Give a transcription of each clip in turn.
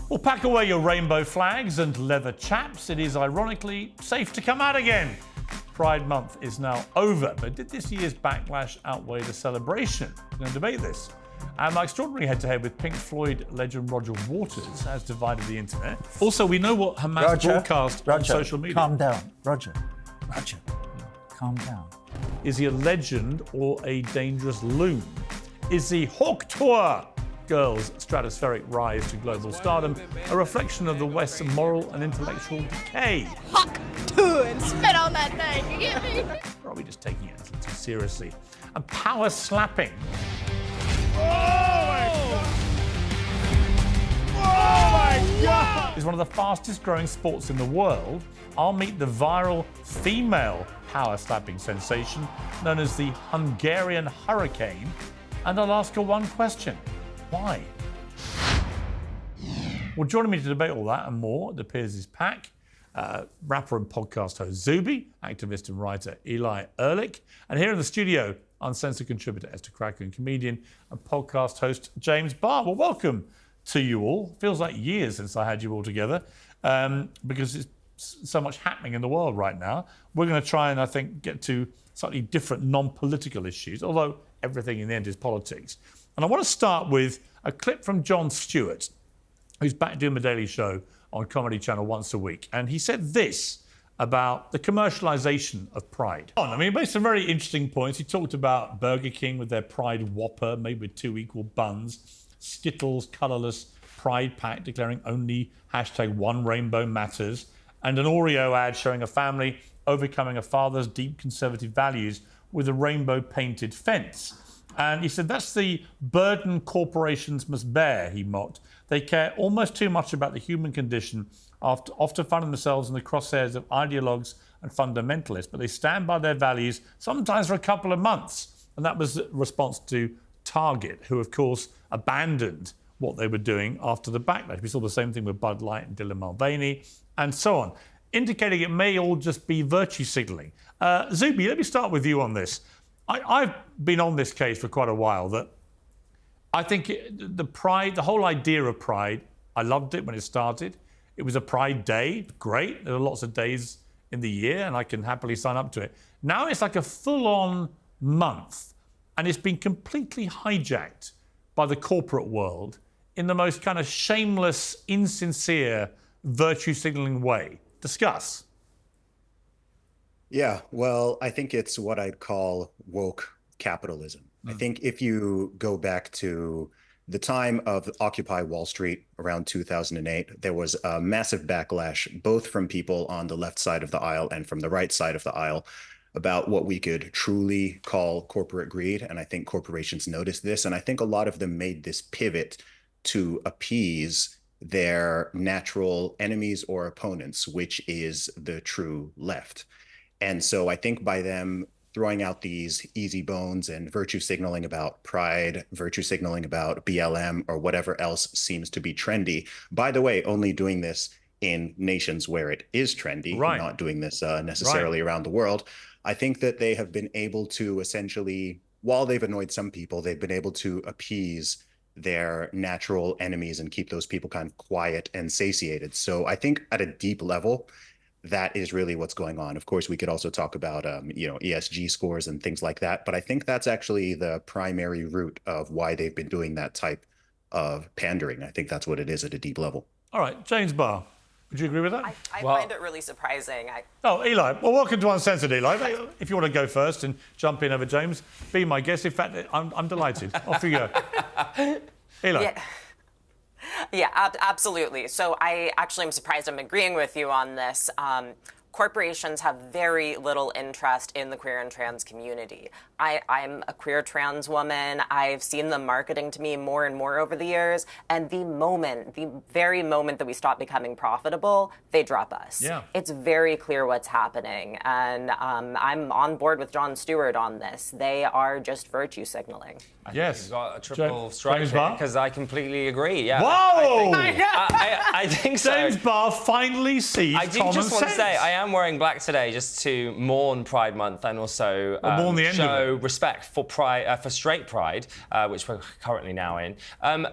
Well, pack away your rainbow flags and leather chaps. It is ironically safe to come out again. Pride Month is now over, but did this year's backlash outweigh the celebration? We're going to debate this. And my extraordinary head-to-head with Pink Floyd legend Roger Waters has divided the internet. Also, we know what Hamas broadcast on social media. Calm down. Roger, calm down. Is he a legend or a dangerous loon? Is the Tuah girls' stratospheric rise to global stardom a reflection of the West's moral and intellectual decay? Hawk to and spit on that thing, you get me? Or are we just taking it too seriously? And power slapping. Oh my God! Is one of the fastest growing sports in the world. I'll meet the viral female power slapping sensation known as the Hungarian Hurricane, and I'll ask her one question. Why? Well, joining me to debate all that and more, the Piers Pick, rapper and podcast host Zuby, activist and writer Eli Erlick, and here in the studio, Uncensored contributor Esther Krakue and comedian and podcast host James Barr. Well, welcome to you all. Feels like years since I had you all together because it's so much happening in the world right now. We're going to try and, I think, get to slightly different non-political issues, although everything in the end is politics. And I want to start with a clip from Jon Stewart, who's back doing the Daily Show on Comedy Channel once a week. And he said this about the commercialisation of Pride. I mean, he made some very interesting points. He talked about Burger King with their Pride Whopper made with 2 equal buns, Skittles colourless Pride pack declaring only #One Rainbow Matters, and an Oreo ad showing a family overcoming a father's deep conservative values with a rainbow painted fence. And he said that's the burden corporations must bear, he mocked. They care almost too much about the human condition, often finding themselves in the crosshairs of ideologues and fundamentalists, but they stand by their values, sometimes for a couple of months. And that was a response to Target, who, of course, abandoned what they were doing after the backlash. We saw the same thing with Bud Light and Dylan Mulvaney, and so on, indicating it may all just be virtue signalling. Zuby, let me start with you on this. I've been on this case for quite a while that I think the whole idea of Pride, I loved it when it started. It was a Pride Day, great. There are lots of days in the year and I can happily sign up to it. Now it's like a full-on month and it's been completely hijacked by the corporate world in the most kind of shameless, insincere, virtue signalling way. Discuss. Yeah, well, I think it's what I'd call woke capitalism. I think if you go back to the time of Occupy Wall Street around 2008, there was a massive backlash, both from people on the left side of the aisle and from the right side of the aisle, about what we could truly call corporate greed. And I think corporations noticed this. And I think a lot of them made this pivot to appease their natural enemies or opponents, which is the true left. And so I think by them throwing out these easy bones and virtue signaling about pride, virtue signaling about BLM or whatever else seems to be trendy, by the way, only doing this in nations where it is trendy, right, not doing this necessarily around the world. I think that they have been able to essentially, while they've annoyed some people, they've been able to appease their natural enemies and keep those people kind of quiet and satiated. So I think at a deep level, that is really what's going on. Of course, we could also talk about, ESG scores and things like that. But I think that's actually the primary root of why they've been doing that type of pandering. I think that's what it is at a deep level. All right, James Barr, would you agree with that? I find it really surprising. Eli. Well, welcome to Uncensored, Eli. If you want to go first and jump in over James, be my guest. In fact, I'm delighted. Off you go. Eli. Yeah, absolutely. So I actually am surprised I'm agreeing with you on this. Corporations have very little interest in the queer and trans community. I'm a queer trans woman. I've seen them marketing to me more and more over the years. And the very moment that we stop becoming profitable, they drop us. Yeah. It's very clear what's happening. And I'm on board with Jon Stewart on this. They are just virtue signaling. Yes. You've got a triple strike because I completely agree. Yeah. Whoa! I think so. James Barr finally sees I do common just want to sense. say I am wearing black today just to mourn Pride Month and also mourn the end show of it. respect for Pride, for straight Pride, which we're currently now in.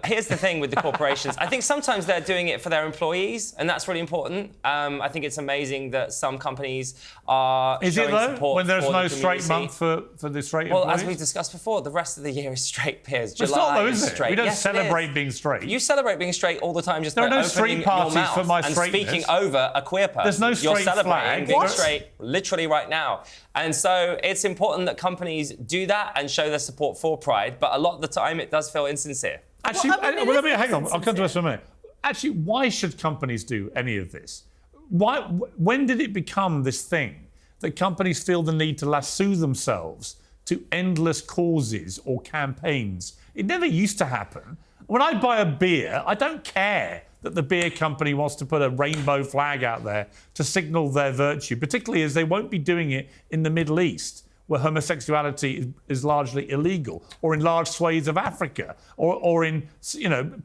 Here's the thing with the corporations. I think sometimes they're doing it for their employees, and that's really important. I think it's amazing that some companies are Is showing it though? support When there's for no the straight community. month for the straight Well, employees? as we discussed before, the rest of the year is straight, Piers. It's July not though, is is it? straight. We don't Yes, it celebrate is. being straight. You celebrate being straight all the time, just There are by no opening street your parties mouth for my and straightness. speaking over a queer person. There's no You're straight celebrating flag. being What? straight literally right now. And so it's important that companies do that and show their support for Pride, but a lot of the time it does feel insincere. Actually, Well, I mean, let me it is hang on. I'll come to this for a minute. Actually, why should companies do any of this? Why? When did it become this thing that companies feel the need to lasso themselves to endless causes or campaigns? It never used to happen. When I buy a beer, I don't care that the beer company wants to put a rainbow flag out there to signal their virtue, particularly as they won't be doing it in the Middle East, where homosexuality is largely illegal, or in large swathes of Africa, or in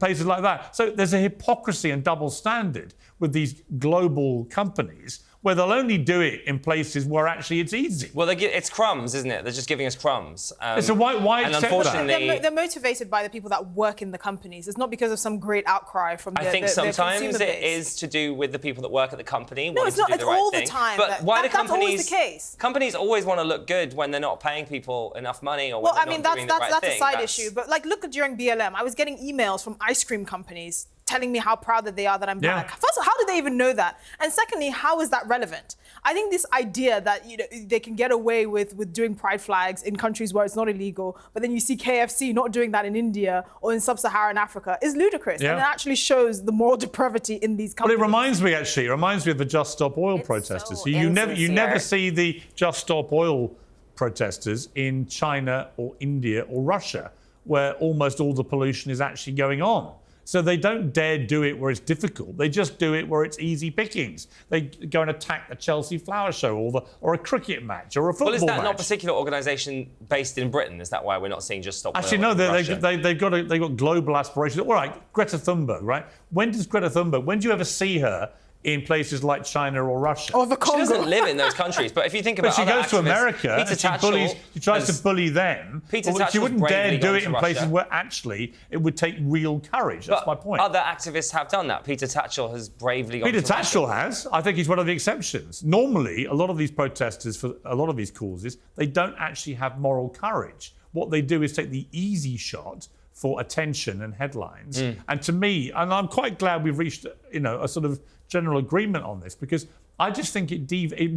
places like that. So there's a hypocrisy and double standard with these global companies where they'll only do it in places where actually it's easy. Well, it's crumbs, isn't it? They're just giving us crumbs. So why and accept unfortunately, that? They're motivated by the people that work in the companies. It's not because of some great outcry from I think their sometimes consumer it base. is to do with the people that work at the company. No, wanting it's to not. do It's the right all the thing. time. But why do That's companies? always the case. Companies always want to look good when they're not paying people enough money, or when Well, they're I mean, not doing the right that's a thing. side issue. But like, look at during BLM, I was getting emails from ice cream companies telling me how proud that they are that I'm black. First of all, how did they even know that? And secondly, how is that relevant? I think this idea that they can get away with doing pride flags in countries where it's not illegal, but then you see KFC not doing that in India or in sub-Saharan Africa is ludicrous. Yeah. And it actually shows the moral depravity in these Well, companies. it reminds me of the Just Stop Oil It's protesters. so You never insincere. see the Just Stop Oil protesters in China or India or Russia, where almost all the pollution is actually going on. So they don't dare do it where it's difficult. They just do it where it's easy pickings. They go and attack a Chelsea flower show or a cricket match or a football Well, is that match. not a particular organisation based in Britain? Is that why we're not seeing Just Stop Actually, Oil no, in Russia? they've got global aspirations. All right, Greta Thunberg, right? When do you ever see her in places like China or Russia? Or the She Congo. doesn't live in those countries, but if you think But about she other goes to activists, America Peter and she tries has- to bully them. Peter But she Tatchell's wouldn't dare bravely do gone it to in places Russia. where actually it would take real courage. That's But my point. other activists have done that. Peter Tatchell has bravely gone Peter to Russia. Tatchell has. I think he's one of the exceptions. Normally, a lot of these protesters for a lot of these causes, they don't actually have moral courage. What they do is take the easy shot for attention and headlines. And to me, and I'm quite glad we've reached, a sort of general agreement on this, because I just think it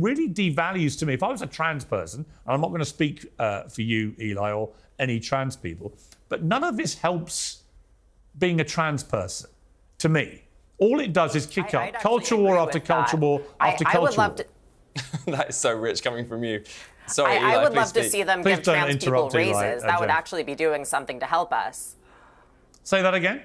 really devalues to me. If I was a trans person, and I'm not going to speak for you, Eli, or any trans people, but none of this helps being a trans person, to me. All it does is kick I'd up culture actually war agree after with culture that. war after I culture would love war. to. That is so rich coming from you. Sorry, Eli, I would please love to speak. see them Please give don't trans people interrupt Eli, raises. That would James. actually be doing something to help us. Say that again?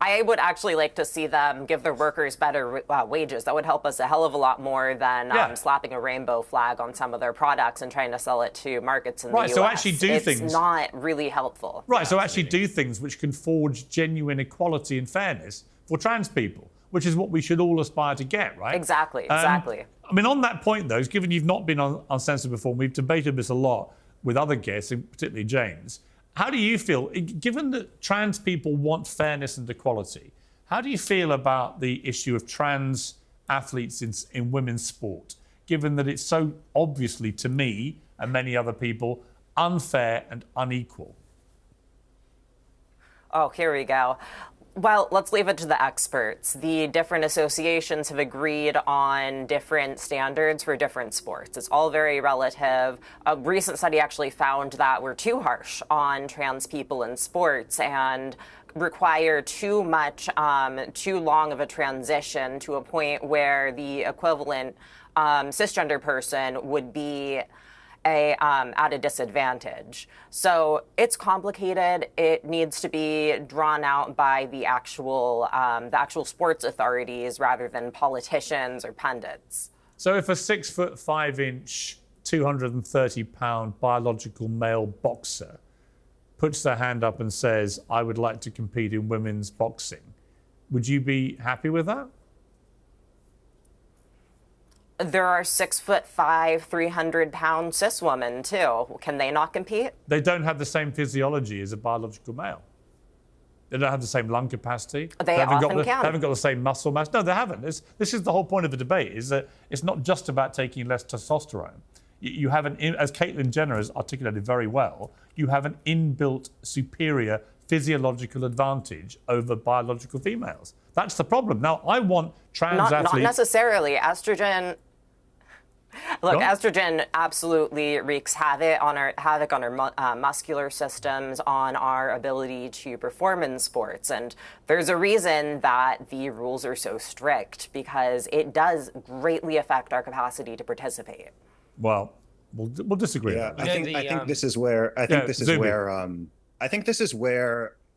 I would actually like to see them give their workers better wages. That would help us a hell of a lot more than Yeah. slapping a rainbow flag on some of their products and trying to sell it to markets in Right, the US. so actually do it's things. not really helpful. Right, so actually do things which can forge genuine equality and fairness for trans people, which is what we should all aspire to get, right? Exactly, exactly. I mean, on that point, though, given you've not been on Uncensored before, and we've debated this a lot with other guests, and particularly James, how do you feel, given that trans people want fairness and equality, how do you feel about the issue of trans athletes in women's sport, given that it's so obviously, to me and many other people, unfair and unequal? Oh, here we go. Well, let's leave it to the experts. The different associations have agreed on different standards for different sports. It's all very relative. A recent study actually found that we're too harsh on trans people in sports and require too long of a transition to a point where the equivalent cisgender person would be at a disadvantage. So it's complicated. It needs to be drawn out by the actual sports authorities rather than politicians or pundits. So if a 6'5" 230-pound biological male boxer puts their hand up and says, I would like to compete in women's boxing, Would you be happy with that? There are 6'5", 300-pound cis women too. Can they not compete? They don't have the same physiology as a biological male. They don't have the same lung capacity. They often can. They haven't got the same muscle mass. No, they haven't. This is the whole point of the debate, is that it's not just about taking less testosterone. You have as Caitlyn Jenner has articulated very well, you have an inbuilt superior physiological advantage over biological females. That's the problem. Now, I want trans athletes... Not necessarily. Estrogen... Look, estrogen absolutely wreaks havoc on our muscular systems, on our ability to perform in sports. And there's a reason that the rules are so strict, because it does greatly affect our capacity to participate. Well, we'll disagree. Yeah, on that. I think this is where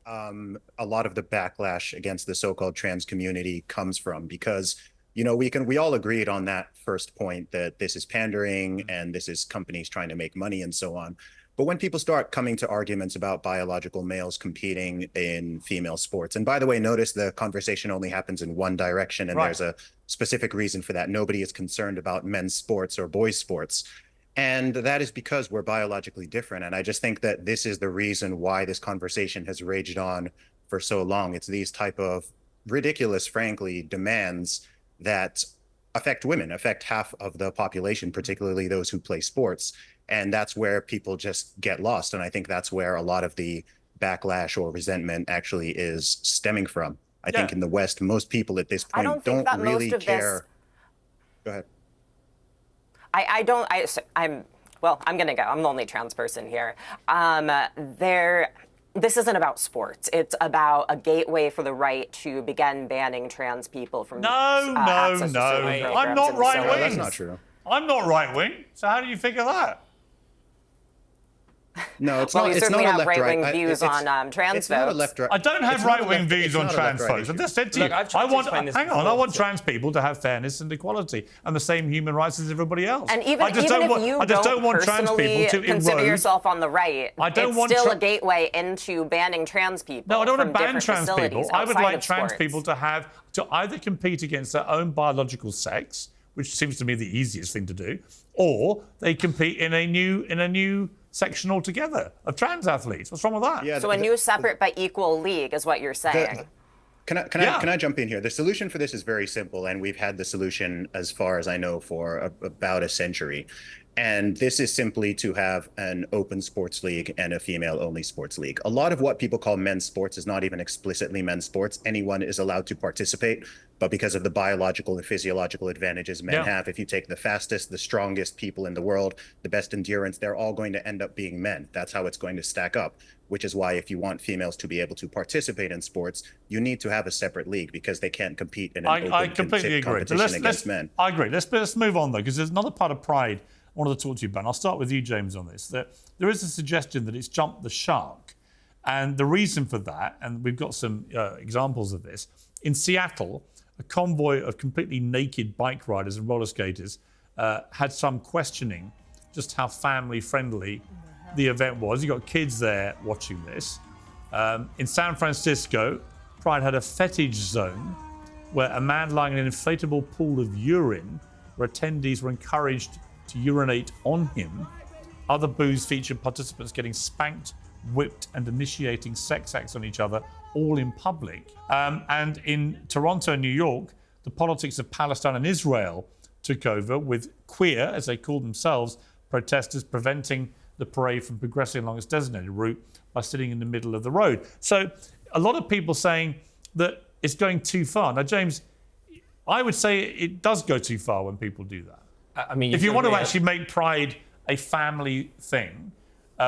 a lot of the backlash against the so-called trans community comes from, because we all agreed on that first point that this is pandering and this is companies trying to make money and so on. But when people start coming to arguments about biological males competing in female sports, and by the way, notice the conversation only happens in one direction, and there's a specific reason for that. Nobody is concerned about men's sports or boys' sports. And that is because we're biologically different. And I just think that this is the reason why this conversation has raged on for so long. It's these type of ridiculous, frankly, demands that affect women, affect half of the population, particularly those who play sports. And that's where people just get lost. And I think that's where a lot of the backlash or resentment actually is stemming from. I think in the West, most people at this point don't really care. Go ahead. I'm going to go. I'm the only trans person here. This isn't about sports. It's about a gateway for the right to begin banning trans people from access to certain programs. I'm not right wing. That's not true. I'm not right wing. So how do you figure that? No, it's well, not. you It's certainly not a have left-right. right-wing views on trans it's not a votes. left-right. I don't have right-wing views on trans folks. I just said to you, I've tried to explain this before. I want trans people to have fairness and equality and the same human rights as everybody else. And even if you don't personally consider yourself on the right, it's still a gateway into banning trans people. No, I don't want to ban trans facilities people. I would like trans sports. people to either compete against their own biological sex, which seems to me the easiest thing to do, or they compete in a new section altogether of trans athletes. What's wrong with that? Yeah, so a new separate but equal league is what you're saying. Can I jump in here? The solution for this is very simple, and we've had the solution, as far as I know, for about a century. And this is simply to have an open sports league and a female-only sports league. A lot of what people call men's sports is not even explicitly men's sports. Anyone is allowed to participate, but because of the biological and physiological advantages men have, if you take the fastest, the strongest people in the world, the best endurance, they're all going to end up being men. That's how it's going to stack up, which is why if you want females to be able to participate in sports, you need to have a separate league, because they can't compete in an open competition against men. I agree. Let's move on, though, because there's another part of Pride I wanted to talk to you about. I'll start with you, James, on this. That there is a suggestion that it's jumped the shark. And the reason for that, and we've got some examples of this, in Seattle, a convoy of completely naked bike riders and roller skaters had some questioning just how family-friendly the event was. You got kids there watching this. In San Francisco, Pride had a fetish zone where a man lying in an inflatable pool of urine, where attendees were encouraged to urinate on him. Other booths featured participants getting spanked, whipped, and initiating sex acts on each other, all in public. And in Toronto, New York, the politics of Palestine and Israel took over, with queer, as they call themselves, protesters preventing the parade from progressing along its designated route by sitting in the middle of the road. So a lot of people saying that it's going too far. Now, James, I would say it does go too far when people do that. I mean, if you want to actually make Pride a family thing,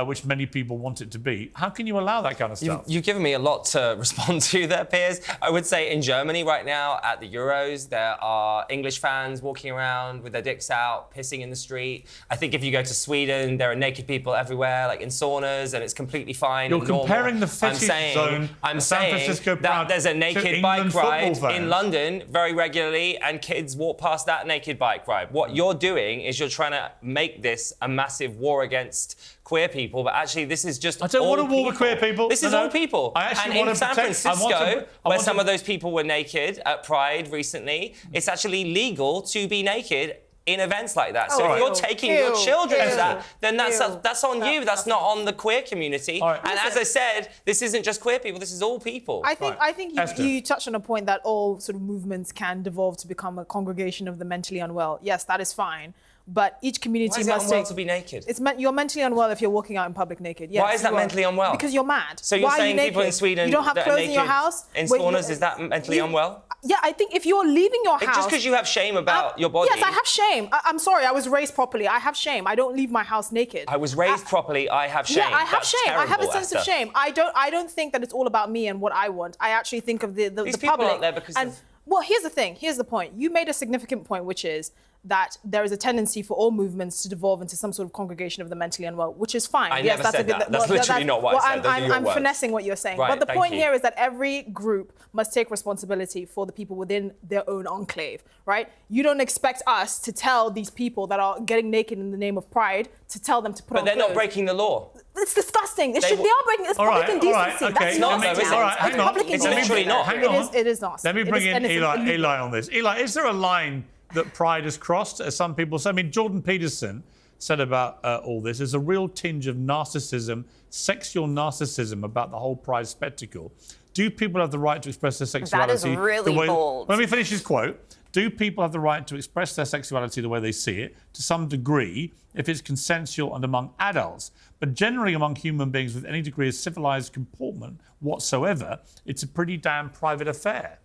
which many people want it to be, how can you allow that kind of stuff? You've given me a lot to respond to there, Piers. I would say in Germany right now at the Euros, there are English fans walking around with their dicks out, pissing in the street. I think if you go to Sweden, there are naked people everywhere, like in saunas, and it's completely fine. You're and normal. comparing the fetish zone I'm San saying Francisco that there's a naked bike ride in London very regularly, and kids walk past that naked bike ride. What you're doing is you're trying to make this a massive war against queer people, but actually this is just I don't all want a war with people. queer people. This is No, all people. I actually and want in to San protect- I want Francisco, to- where some of those people were naked at Pride recently, it's actually legal to be naked in events like that. So Oh, if you're ew. taking your children Ew. to that, then that's on you. That's That's not on the queer community. All right. And as I said, this isn't just queer people. This is all people. I think Esther. you touched on a point that all sort of movements can devolve to become a congregation of the mentally unwell. Yes, that is fine. But each community Why is it must unwell take... to be naked? You're mentally unwell if you're walking out in public naked. Yes, Why is that you are. mentally unwell? Because you're mad. So you're Why are you saying people in naked? Sweden you don't have that are clothes in your naked house in Wait, saunas, is that mentally unwell? Yeah, I think if you're leaving your house... Just because you have shame about your body. Yes, I have shame. I'm sorry, I was raised properly. I have shame. I don't leave my house naked. I was raised properly. I have shame. Yeah, I have That's shame. I have a terrible, sense of Esther. shame. I don't think that it's all about me and what I want. I actually think of the These public. people aren't there because and of- well, here's the thing. Here's the point. You made a significant point, which is that there is a tendency for all movements to devolve into some sort of congregation of the mentally unwell, which is fine. I never said that. That's literally not what I said. Those are your I'm words. finessing what you're saying. Right, but the thank point you. here is that every group must take responsibility for the people within their own enclave, right? You don't expect us to tell these people that are getting naked in the name of pride to tell them to put on But they're not clothes. breaking the law. It's disgusting. They are breaking. It's All public right, indecency. all right, okay. That's not, not though, is it? All right, hang It's on. public It's indecency. literally not. Hang It on. is. It is not. Let me It bring is- in and it's illegal. Eli on this. Eli, is there a line that pride has crossed, as some people say? I mean, Jordan Peterson said about all this, there's a real tinge of narcissism, sexual narcissism about the whole pride spectacle. Do people have the right to express their sexuality? That is really bold. Let me finish his quote. Do people have the right to express their sexuality the way they see it, to some degree, if it's consensual and among adults? But generally among human beings with any degree of civilized comportment whatsoever, it's a pretty damn private affair.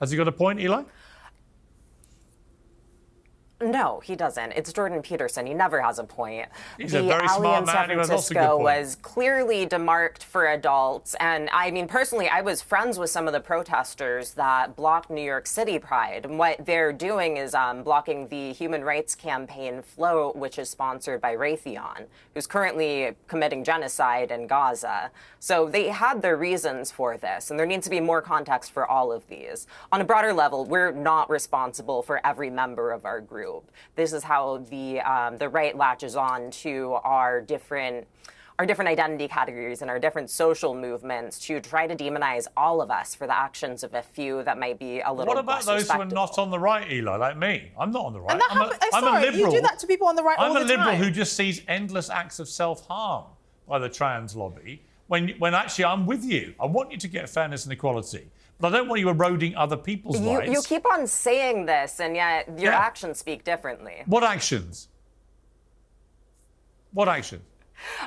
Has he got a point, Eli? No, he doesn't. It's Jordan Peterson. He never has a point. He's a very alley smart in man San who has lots of good Francisco points. was clearly demarked for adults. And I mean, personally, I was friends with some of the protesters that blocked New York City Pride. And what they're doing is blocking the human rights campaign Float, which is sponsored by Raytheon, who's currently committing genocide in Gaza. So they had their reasons for this, and there needs to be more context for all of these. On a broader level, we're not responsible for every member of our group. This is how the right latches on to our different identity categories and our different social movements to try to demonize all of us for the actions of a few that might be a little What about less those who are respectable. not on the right, Eli, like me? I'm not on the right. And that I'm happens. a Sorry, liberal. you do that to people on the right all I'm the a liberal time. who just sees endless acts of self-harm by the trans lobby, when actually I'm with you. I want you to get fairness and equality. But I don't want you eroding other people's rights. You keep on saying this, and yet your Yeah. actions speak differently. What actions? What action?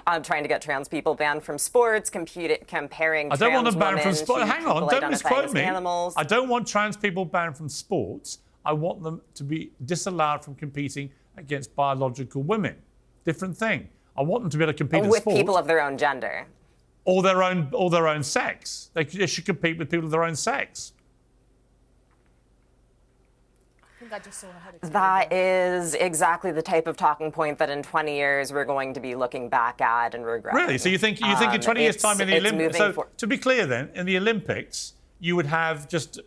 I'm trying to get trans people banned from sports, comparing I don't want trans them banned from women sport. to Hang on, people don't identifying misquote as me. animals. I don't want trans people banned from sports. I want them to be disallowed from competing against biological women. Different thing. I want them to be able to compete in with sport. people of their own gender. Or their own sex. They should compete with people of their own sex. I think I just saw a head explode That there. is exactly the type of talking point that in 20 years we're going to be looking back at and regretting. Really? So you think in 20 years' time in the it's Olympics? moving So for- to be clear, then, in the Olympics, you would have just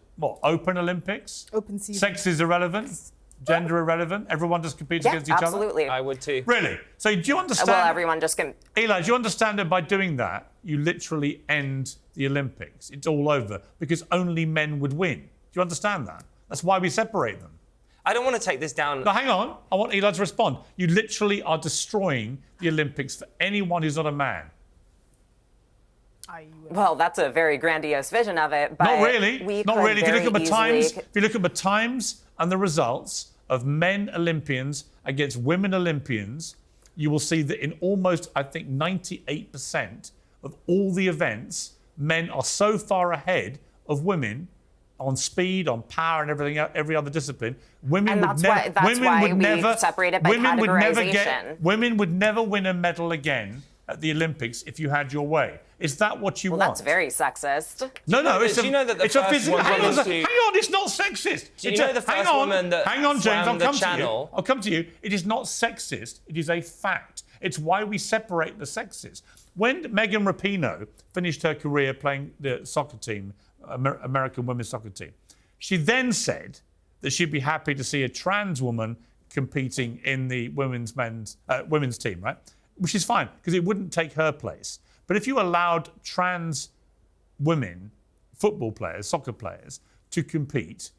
open Olympics. Open season. Sex is irrelevant. Gender irrelevant. Everyone just competes Yeah, against each other. absolutely. I would too. Really? So do you understand? Well, everyone just can. Eli, do you understand that by doing that, you literally end the Olympics? It's all over because only men would win. Do you understand that? That's why we separate them. I don't want to take this down. Now, hang on. I want Eli to respond. You literally are destroying the Olympics for anyone who's not a man. Well, that's a very grandiose vision of it, but Not really. we Not could really. If you very look at the easily- times, if you look at the times and the results of men Olympians against women Olympians, you will see that in almost, I think, 98% of all the events, men are so far ahead of women on speed, on power, and every other discipline. Women And would that's never. why- that's Women why would we never. separate it by women would never categorization. Women would never win a medal again at the Olympics if you had your way. Is that what you Well, want? that's very sexist. No, know it's that- do you know that the it's a first physical. woman Hang on, to- hang on, it's not sexist. Do you It's know a- the hang first on, woman that hang on, James, I'll swam the come to you. channel? I'll come to you. It is not sexist. It is a fact. It's why we separate the sexes. When Megan Rapinoe finished her career playing the soccer team, American women's soccer team, she then said that she'd be happy to see a trans woman competing in the women's team, right? Which is fine because it wouldn't take her place. But if you allowed trans women, football players, soccer players, to compete,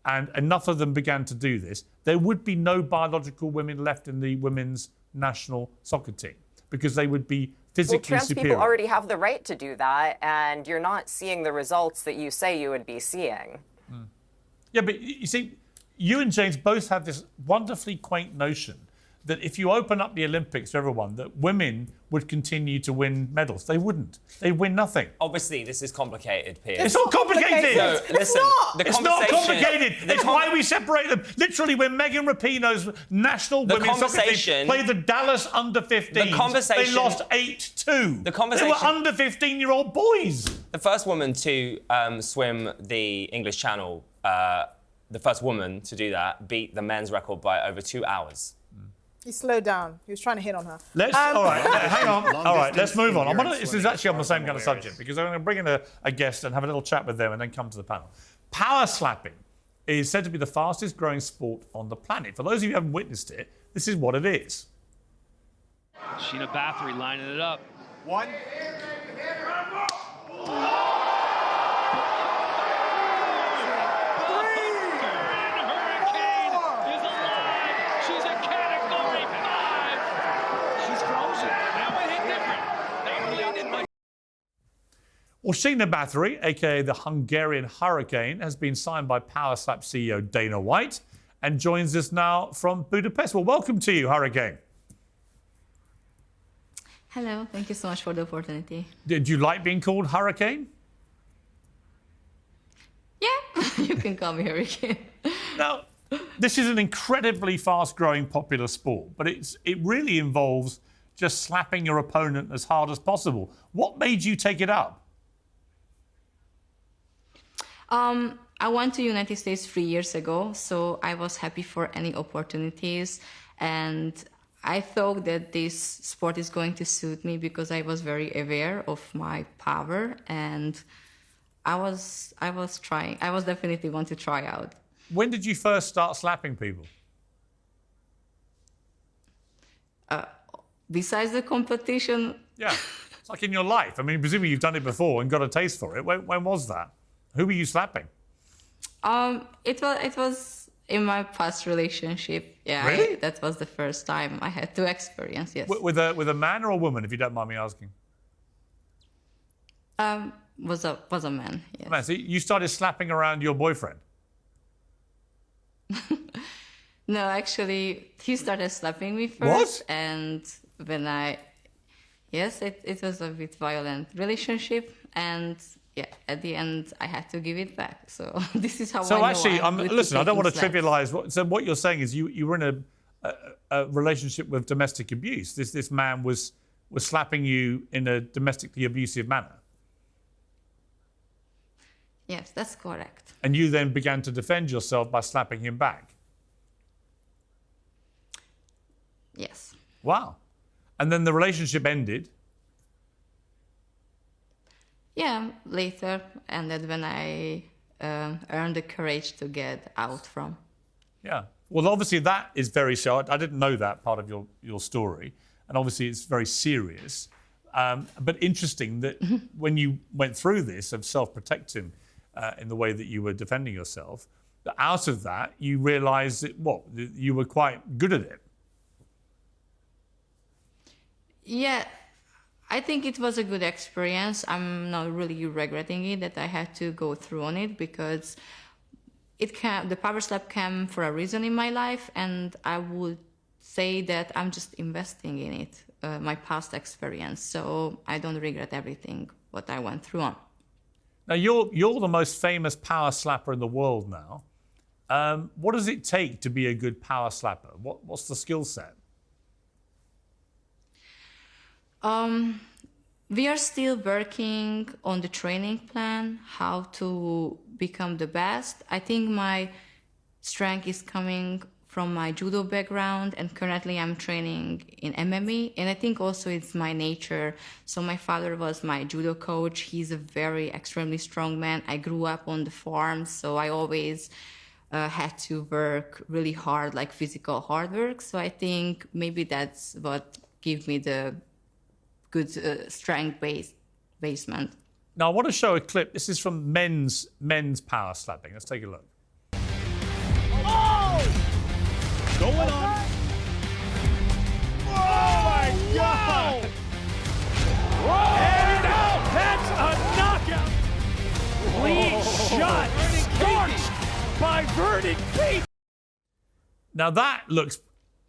and enough of them began to do this, there would be no biological women left in the women's national soccer team because they would be physically trans superior. people already have the right to do that, and you're not seeing the results that you say you would be seeing. Yeah, but you see, you and James both have this wonderfully quaint notion that if you open up the Olympics to everyone, that women would continue to win medals. They wouldn't. They'd win nothing. Obviously, this is complicated, Piers. It's not complicated. No, listen, It's not complicated. It's why we separate them. Literally, when Megan Rapinoe's national women's soccer team played the Dallas under-15s, they lost 8-2. They were under 15-year-old boys. The first woman to swim the English Channel, the first woman to do that, beat the men's record by over 2 hours. He slowed down. He was trying to hit on her. All right, hang on. All right, let's move on. This is actually on the same kind of subject because I'm going to bring in a guest and have a little chat with them and then come to the panel. Power slapping is said to be the fastest growing sport on the planet. For those of you who haven't witnessed it, this is what it is. Sheena Bathory lining it up. One. Well, Sheena Bathory, aka the Hungarian Hurricane, has been signed by Power Slap CEO Dana White and joins us now from Budapest. Well, welcome to you, Hurricane. Hello, thank you so much for the opportunity. Did you like being called Hurricane? Yeah, you can call me Hurricane. Now, this is an incredibly fast-growing popular sport, but it really involves just slapping your opponent as hard as possible. What made you take it up? I went to United States 3 years ago, so I was happy for any opportunities, and I thought that this sport is going to suit me because I was very aware of my power, and I was definitely want to try out. When did you first start slapping people? Besides the competition? Yeah, it's like in your life. I mean, presumably you've done it before and got a taste for it. When was that? Who were you slapping? It was in my past relationship. Yeah, really? That was the first time I had to experience. Yes. With a man or a woman, if you don't mind me asking? Was a man. Yes. Man, so you started slapping around your boyfriend? No, actually, he started slapping me first. What? And when it was a bit violent relationship, and yeah, at the end, I had to give it back. So this is how So I actually, know listen, I don't want to slaps. trivialize. So what you're saying is you were in a relationship with domestic abuse. This man was slapping you in a domestically abusive manner. Yes, that's correct. And you then began to defend yourself by slapping him back. Yes. Wow. And then the relationship ended. Yeah, later, and then when I earned the courage to get out from. Yeah. Well, obviously that is very short. I didn't know that part of your story. And obviously it's very serious. But interesting that when you went through this of self-protecting in the way that you were defending yourself, that out of that you realised that, you were quite good at it. Yeah, I think it was a good experience. I'm not really regretting it that I had to go through on it because the power slap came for a reason in my life, and I would say that I'm just investing in it, my past experience. So I don't regret everything what I went through on. Now you're the most famous power slapper in the world now. What does it take to be a good power slapper? What's the skill set? We are still working on the training plan, how to become the best. I think my strength is coming from my judo background, and currently I'm training in MMA, and I think also it's my nature. So my father was my judo coach. He's a very extremely strong man. I grew up on the farm, so I always had to work really hard, like physical hard work. So I think maybe that's what gave me the good strength basement. Now I want to show a clip. This is from men's power slapping. Let's take a look. Oh! Going on. Oh my God! And out! That's a knockout! Clean shot! Scorched by Vernon Keith! Now that looks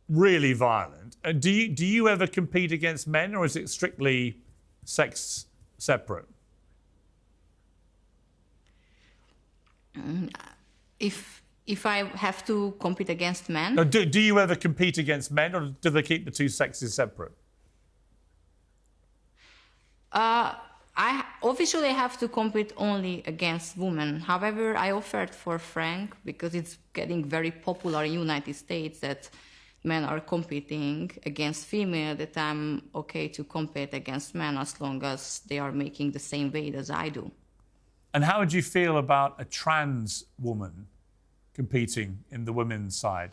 really violent. Do you ever compete against men, or is it strictly sex separate? If I have to compete against men, No, do you ever compete against men, or do they keep the two sexes separate? I officially have to compete only against women. However, I offered for Frank because it's getting very popular in United States that men are competing against female, that I'm okay to compete against men as long as they are making the same weight as I do. And how would you feel about a trans woman competing in the women's side?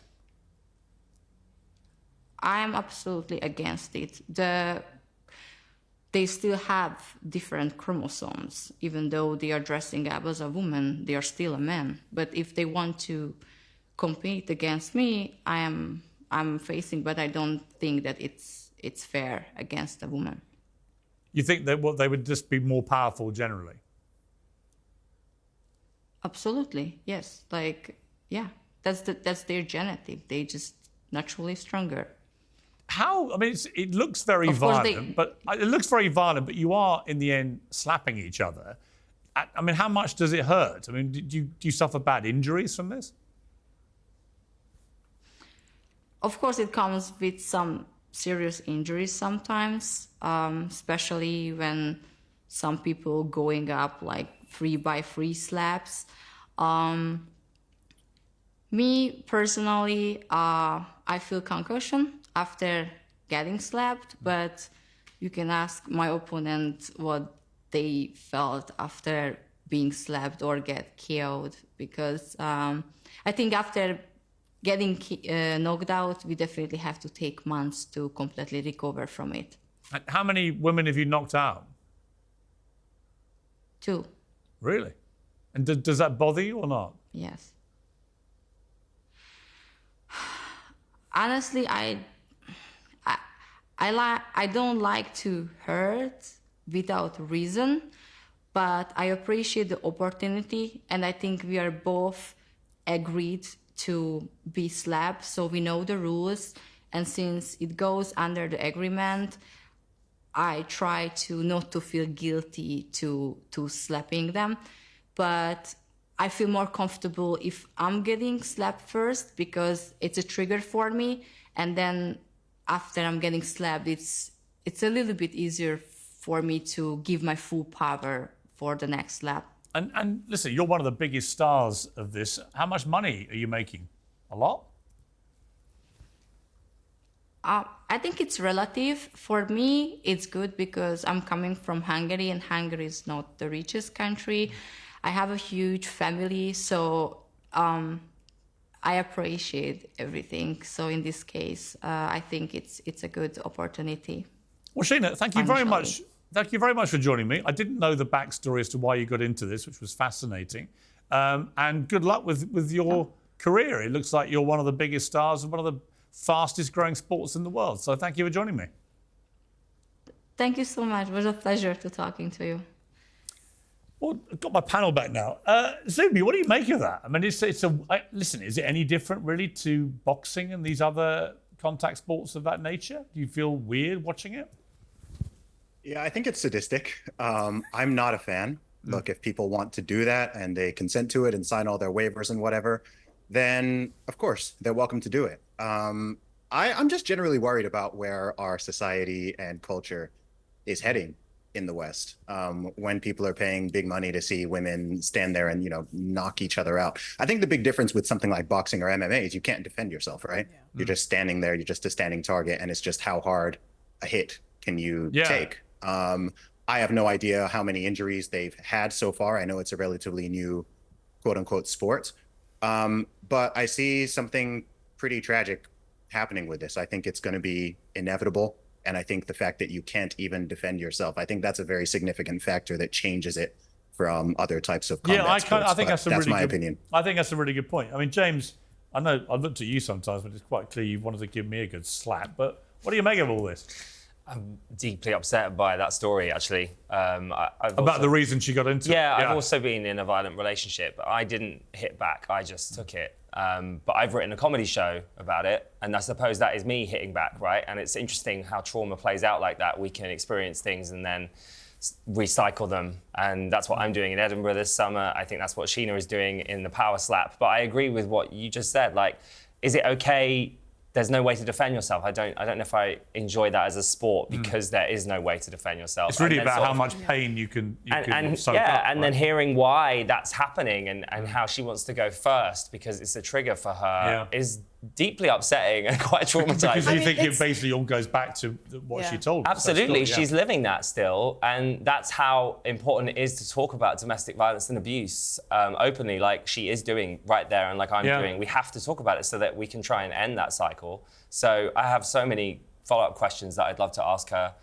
I am absolutely against it. They still have different chromosomes. Even though they are dressing up as a woman, they are still a man. But if they want to compete against me, I'm facing, but I don't think that it's fair against a woman. You think that they would just be more powerful generally? Absolutely, yes. Like, yeah, that's their genetic. They just naturally stronger. How? I mean, it looks very violent, but you are in the end slapping each other. I mean, how much does it hurt? I mean, do you suffer bad injuries from this? Of course, it comes with some serious injuries sometimes, especially when some people going up like 3x3 slaps. Me personally, I feel concussion after getting slapped, but you can ask my opponent what they felt after being slapped or get killed, because I think after getting knocked out, we definitely have to take months to completely recover from it. And how many women have you knocked out? 2. Really? And does that bother you or not? Yes. Honestly, I don't like to hurt without reason, but I appreciate the opportunity, and I think we are both agreed to be slapped, so we know the rules, and since it goes under the agreement, I try to not to feel guilty to slapping them, but I feel more comfortable if I'm getting slapped first because it's a trigger for me, and then after I'm getting slapped, it's a little bit easier for me to give my full power for the next slap. And listen, you're one of the biggest stars of this. How much money are you making? A lot? I think it's relative. For me, it's good because I'm coming from Hungary, and Hungary is not the richest country. I have a huge family, so I appreciate everything. So in this case, I think it's a good opportunity. Well, Sheena, thank you very much. Thank you very much for joining me. I didn't know the backstory as to why you got into this, which was fascinating. And good luck with your career. It looks like you're one of the biggest stars and one of the fastest growing sports in the world. So thank you for joining me. Thank you so much. It was a pleasure to talking to you. Well, I've got my panel back now. Zuby, what do you make of that? I mean, listen, is it any different really to boxing and these other contact sports of that nature? Do you feel weird watching it? Yeah, I think it's sadistic. I'm not a fan. Look, if people want to do that and they consent to it and sign all their waivers and whatever, then of course they're welcome to do it. I'm just generally worried about where our society and culture is heading in the West, when people are paying big money to see women stand there and, knock each other out. I think the big difference with something like boxing or MMA is you can't defend yourself, right? Yeah. You're just standing there, you're just a standing target, and it's just how hard a hit can you take. I have no idea how many injuries they've had so far. I know it's a relatively new, quote unquote, sport, But I see something pretty tragic happening with this. I think it's going to be inevitable. And I think the fact that you can't even defend yourself, I think that's a very significant factor that changes it from other types of combat sports. I think that's my opinion. I think that's a really good point. I mean, James, I know I've looked at you sometimes, but it's quite clear you wanted to give me a good slap. But what do you make of all this? I'm deeply upset by that story, actually. About the reason she got into it. Yeah, I've also been in a violent relationship. I didn't hit back, I just took it. But I've written a comedy show about it, and I suppose that is me hitting back, right? And it's interesting how trauma plays out like that. We can experience things and then recycle them, and that's what I'm doing in Edinburgh this summer. I think that's what Sheena is doing in the Power Slap. But I agree with what you just said. Like, is it okay? There's no way to defend yourself. I don't know if I enjoy that as a sport, because there is no way to defend yourself. It's really about how much pain you can soak up. And then hearing why that's happening and how she wants to go first because it's a trigger for her is deeply upsetting and quite traumatizing. Because you think it basically all goes back to what she told us. Absolutely, she's living that still, and that's how important it is to talk about domestic violence and abuse openly, like she is doing right there, and like I'm doing. We have to talk about it so that we can try and end that cycle. So I have so many follow-up questions that I'd love to ask her.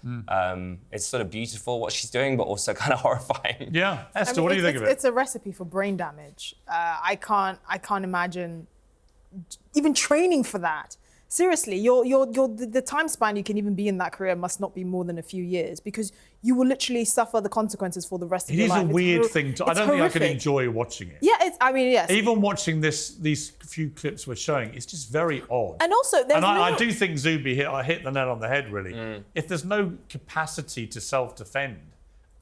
It's sort of beautiful what she's doing, but also kind of horrifying. Yeah, Esther, what do you think of it? It's a recipe for brain damage. I can't imagine even training for that. Seriously, the time span you can even be in that career must not be more than a few years, because you will literally suffer the consequences for the rest of your life. It is a weird thing. I don't think I can enjoy watching it. Yeah, yes. Even watching these few clips we're showing, it's just very odd. And also, I do think Zuby hit the nail on the head, really. If there's no capacity to self-defend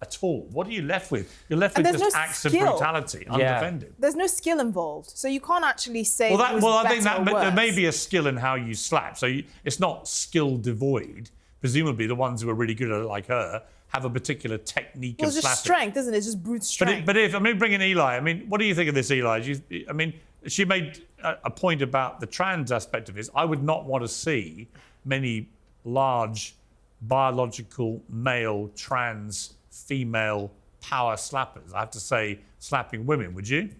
at all, what are you left with? You're left with just acts of brutality, undefended. There's no skill involved, so you can't actually say. I think that there may be a skill in how you slap. So it's not skill devoid. Presumably, the ones who are really good at it, like her, have a particular technique of slapping. It's just strength, isn't it? It's just brute strength. But if bring in Eli. I mean, what do you think of this, Eli? She made a point about the trans aspect of this. I would not want to see many large biological male trans female power slappers. I have to say, slapping women, would you?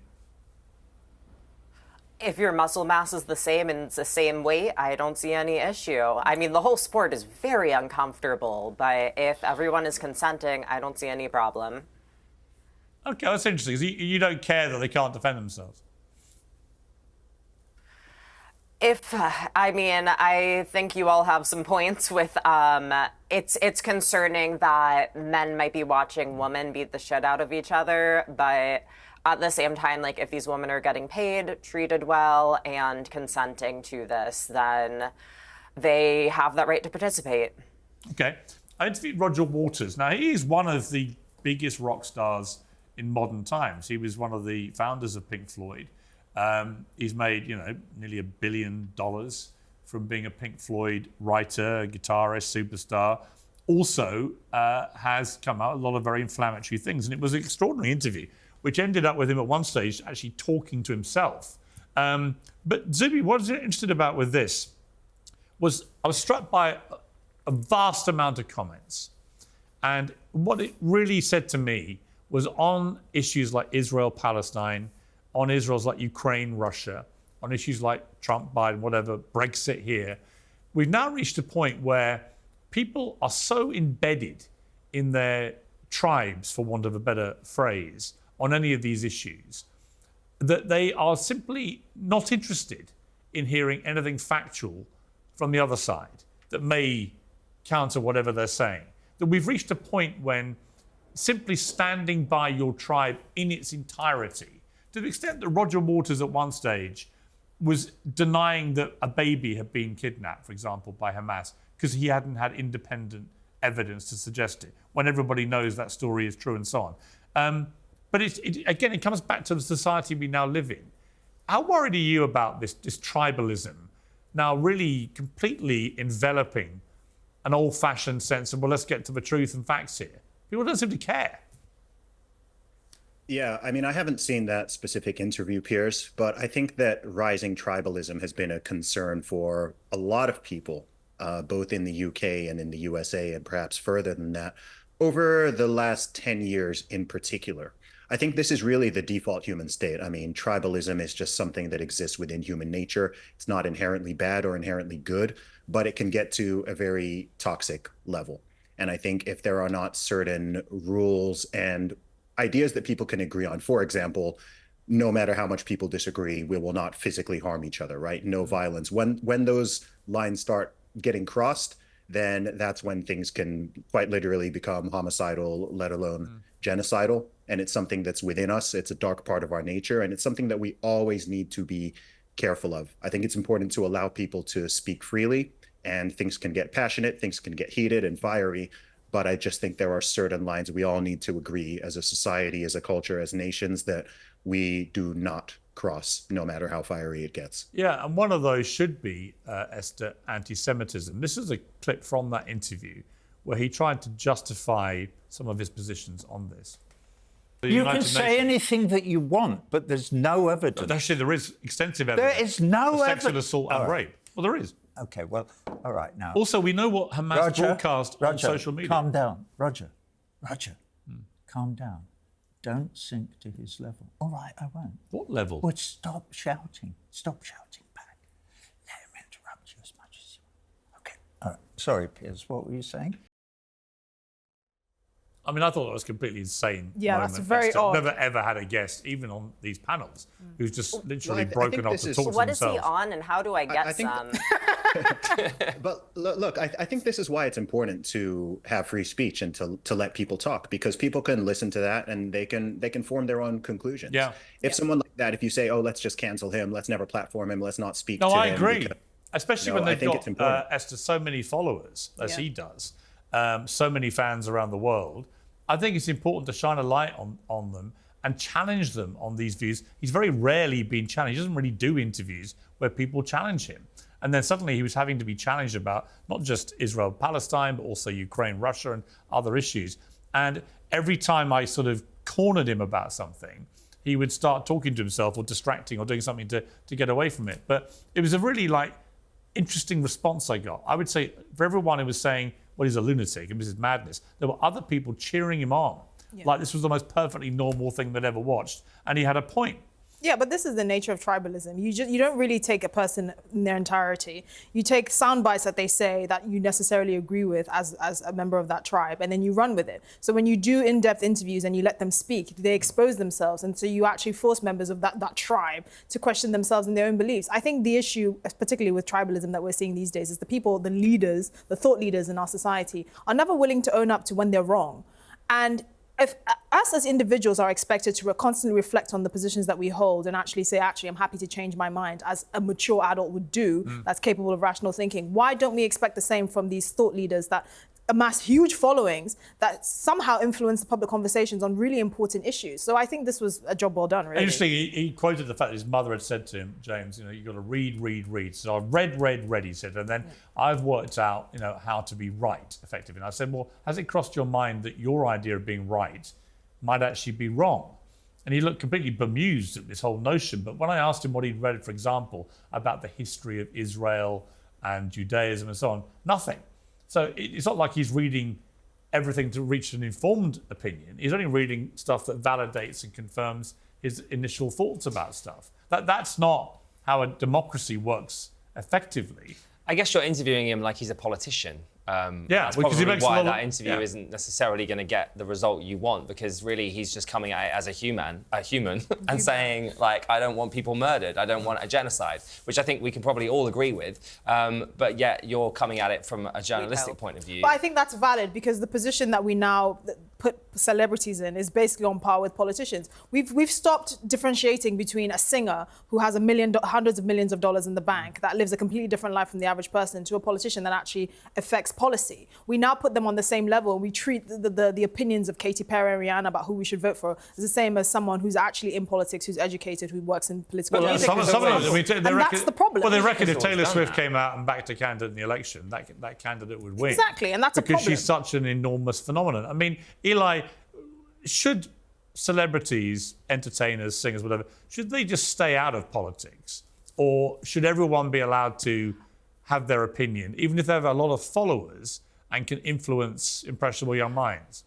If your muscle mass is the same and it's the same weight, I don't see any issue. I mean, the whole sport is very uncomfortable, but if everyone is consenting, I don't see any problem. Okay, that's interesting. So you don't care that they can't defend themselves? I think you all have some points with, it's concerning that men might be watching women beat the shit out of each other, but at the same time, like, if these women are getting paid, treated well, and consenting to this, then they have that right to participate. Okay. I interviewed Roger Waters. Now, he's one of the biggest rock stars in modern times. He was one of the founders of Pink Floyd. He's made, nearly $1 billion from being a Pink Floyd writer, guitarist, superstar. Also has come out a lot of very inflammatory things. And it was an extraordinary interview, which ended up with him at one stage actually talking to himself. But Zuby, what I was interested about with this was I was struck by a vast amount of comments. And what it really said to me was on issues like Israel, Palestine, on issues like Ukraine, Russia, on issues like Trump, Biden, whatever, Brexit here, we've now reached a point where people are so embedded in their tribes, for want of a better phrase, on any of these issues, that they are simply not interested in hearing anything factual from the other side that may counter whatever they're saying. That we've reached a point when simply standing by your tribe in its entirety, to the extent that Roger Waters at one stage was denying that a baby had been kidnapped, for example, by Hamas, because he hadn't had independent evidence to suggest it, when everybody knows that story is true and so on. But again, it comes back to the society we now live in. How worried are you about this tribalism now really completely enveloping an old-fashioned sense of, well, let's get to the truth and facts here? People don't seem to care. Yeah, I mean, I haven't seen that specific interview, Piers, but I think that rising tribalism has been a concern for a lot of people, both in the UK and in the USA, and perhaps further than that, over the last 10 years in particular. I think this is really the default human state. I mean, tribalism is just something that exists within human nature. It's not inherently bad or inherently good, but it can get to a very toxic level. And I think if there are not certain rules and ideas that people can agree on, for example, no matter how much people disagree, we will not physically harm each other, right? No violence. When those lines start getting crossed, then that's when things can quite literally become homicidal, let alone genocidal. And it's something that's within us. It's a dark part of our nature. And it's something that we always need to be careful of. I think it's important to allow people to speak freely, and things can get passionate, things can get heated and fiery. But I just think there are certain lines we all need to agree as a society, as a culture, as nations, that we do not cross, no matter how fiery it gets. Yeah, and one of those should be, Esther, anti-Semitism. This is a clip from that interview where he tried to justify some of his positions on this. You can say anything that you want, but there's no evidence. Actually, there is extensive evidence. There is no of evidence. sexual assault and rape. Well, there is. Okay, well, all right, now. Also, we know what Hamas broadcast on social media. Calm down. Roger, calm down. Don't sink to his level. All right, I won't. What level? Well, stop shouting. Stop shouting back. Let him interrupt you as much as you want. Okay, all right. Sorry, Piers, what were you saying? I mean, I thought that was completely insane. Yeah, moment. that's very odd. I've never, ever had a guest, even on these panels, who's just literally broken off to talk to What themselves. is he on, and how do I get some? But look, I think this is why it's important to have free speech and to let people talk, because people can listen to that and they can form their own conclusions. Yeah. If someone like that, if you say, oh, let's just cancel him, let's never platform him, let's not speak to him. No, I agree. because, Especially when they've got, Esther, so many followers, as he does, so many fans around the world. I think it's important to shine a light on them and challenge them on these views. He's very rarely been challenged. He doesn't really do interviews where people challenge him. And then suddenly he was having to be challenged about not just Israel, Palestine, but also Ukraine, Russia, and other issues. And every time I sort of cornered him about something, he would start talking to himself or distracting or doing something to get away from it. But it was a really interesting response I got. I would say for everyone who was saying, well, he's a lunatic and this is madness, there were other people cheering him on. Like this was the most perfectly normal thing they'd ever watched. And he had a point. Yeah, but this is the nature of tribalism. You don't really take a person in their entirety. You take sound bites that they say that you necessarily agree with as a member of that tribe, and then you run with it. So when you do in-depth interviews and you let them speak, they expose themselves, and so you actually force members of that tribe to question themselves and their own beliefs. I think the issue, particularly with tribalism that we're seeing these days, is the people, the leaders, the thought leaders in our society are never willing to own up to when they're wrong. And if us as individuals are expected to constantly reflect on the positions that we hold and actually say, actually, I'm happy to change my mind, as a mature adult would do, that's capable of rational thinking, why don't we expect the same from these thought leaders that amass huge followings that somehow influence the public conversations on really important issues? So I think this was a job well done, really. Interesting, he quoted the fact that his mother had said to him, James, you've got to read. So I've read, he said, and then I've worked out, how to be right, effectively. And I said, well, has it crossed your mind that your idea of being right might actually be wrong? And he looked completely bemused at this whole notion. But when I asked him what he'd read, for example, about the history of Israel and Judaism and so on, nothing. So it's not like he's reading everything to reach an informed opinion. He's only reading stuff that validates and confirms his initial thoughts about stuff. That's not how a democracy works effectively. I guess you're interviewing him like he's a politician. because That's he probably makes why that interview isn't necessarily going to get the result you want, because really he's just coming at it as a human, and saying, I don't want people murdered, I don't want a genocide, which I think we can probably all agree with, but yet you're coming at it from a journalistic point of view. But I think that's valid, because the position that we now put celebrities in is basically on par with politicians. We've stopped differentiating between a singer who has hundreds of millions of dollars in the bank that lives a completely different life from the average person, to a politician that actually affects policy. We now put them on the same level, and we treat the opinions of Katy Perry and Rihanna about who we should vote for as the same as someone who's actually in politics, who's educated, who works in political music. Some of them, that's the problem. Well, they reckon if Taylor Swift came out and backed a candidate in the election, that candidate would win. Exactly, and that's a problem. Because she's such an enormous phenomenon. I mean, Eli, should celebrities, entertainers, singers, whatever, should they just stay out of politics? Or should everyone be allowed to have their opinion, even if they have a lot of followers and can influence impressionable young minds?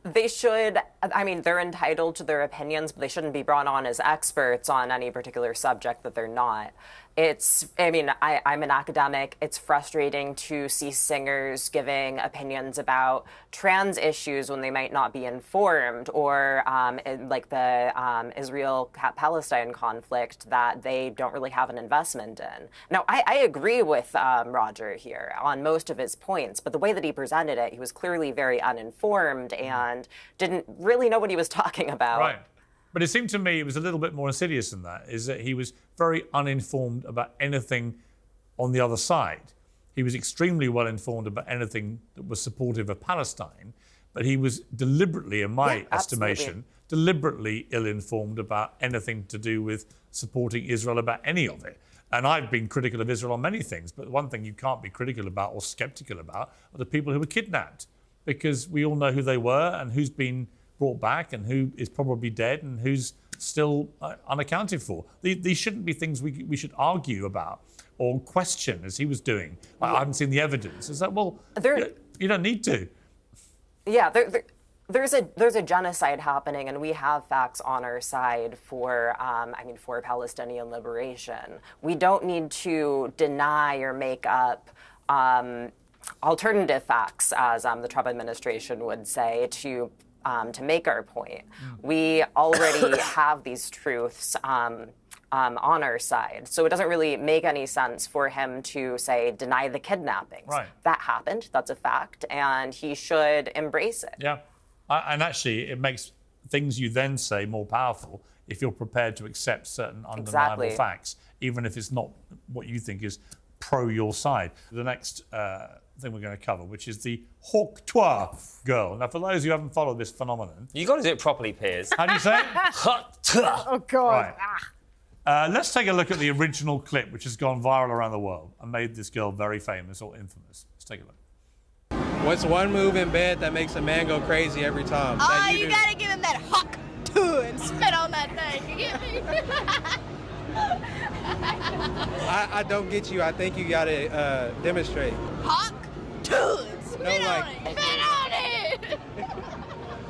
They should, I mean, they're entitled to their opinions, but they shouldn't be brought on as experts on any particular subject that they're not. I'm an academic. It's frustrating to see singers giving opinions about trans issues when they might not be informed, or like the Israel-Palestine conflict that they don't really have an investment in. Now, I agree with Roger here on most of his points, but the way that he presented it, he was clearly very uninformed and didn't really know what he was talking about. Right. But it seemed to me it was a little bit more insidious than that, is that he was very uninformed about anything on the other side. He was extremely well informed about anything that was supportive of Palestine, but he was deliberately, in my estimation, deliberately ill-informed about anything to do with supporting Israel, about any of it. And I've been critical of Israel on many things, but one thing you can't be critical about or skeptical about are the people who were kidnapped, because we all know who they were and who's been brought back and who is probably dead and who's still unaccounted for. These shouldn't be things we should argue about or question, as he was doing. I haven't seen the evidence. It's like, well, you don't need to. Yeah, there's a genocide happening, and we have facts on our side for for Palestinian liberation. We don't need to deny or make up alternative facts, as the Trump administration would say, to make our point. We already have these truths on our side. So it doesn't really make any sense for him to say, deny the kidnappings. Right. That happened, that's a fact, and he should embrace it. Yeah, and actually it makes things you then say more powerful if you're prepared to accept certain undeniable facts, even if it's not what you think is pro your side. The next thing we're going to cover, which is the Tuah girl. Now, for those who haven't followed this phenomenon... You got to do it properly, Piers. How do you say it? Oh, God. Right. Let's take a look at the original clip, which has gone viral around the world and made this girl very famous or infamous. Let's take a look. What's one move in bed that makes a man go crazy every time? Oh, you gotta give him that hawk too and spit on that thing. You get me? I don't get you. I think you gotta demonstrate. Hawk too and spit on it. Spit on it.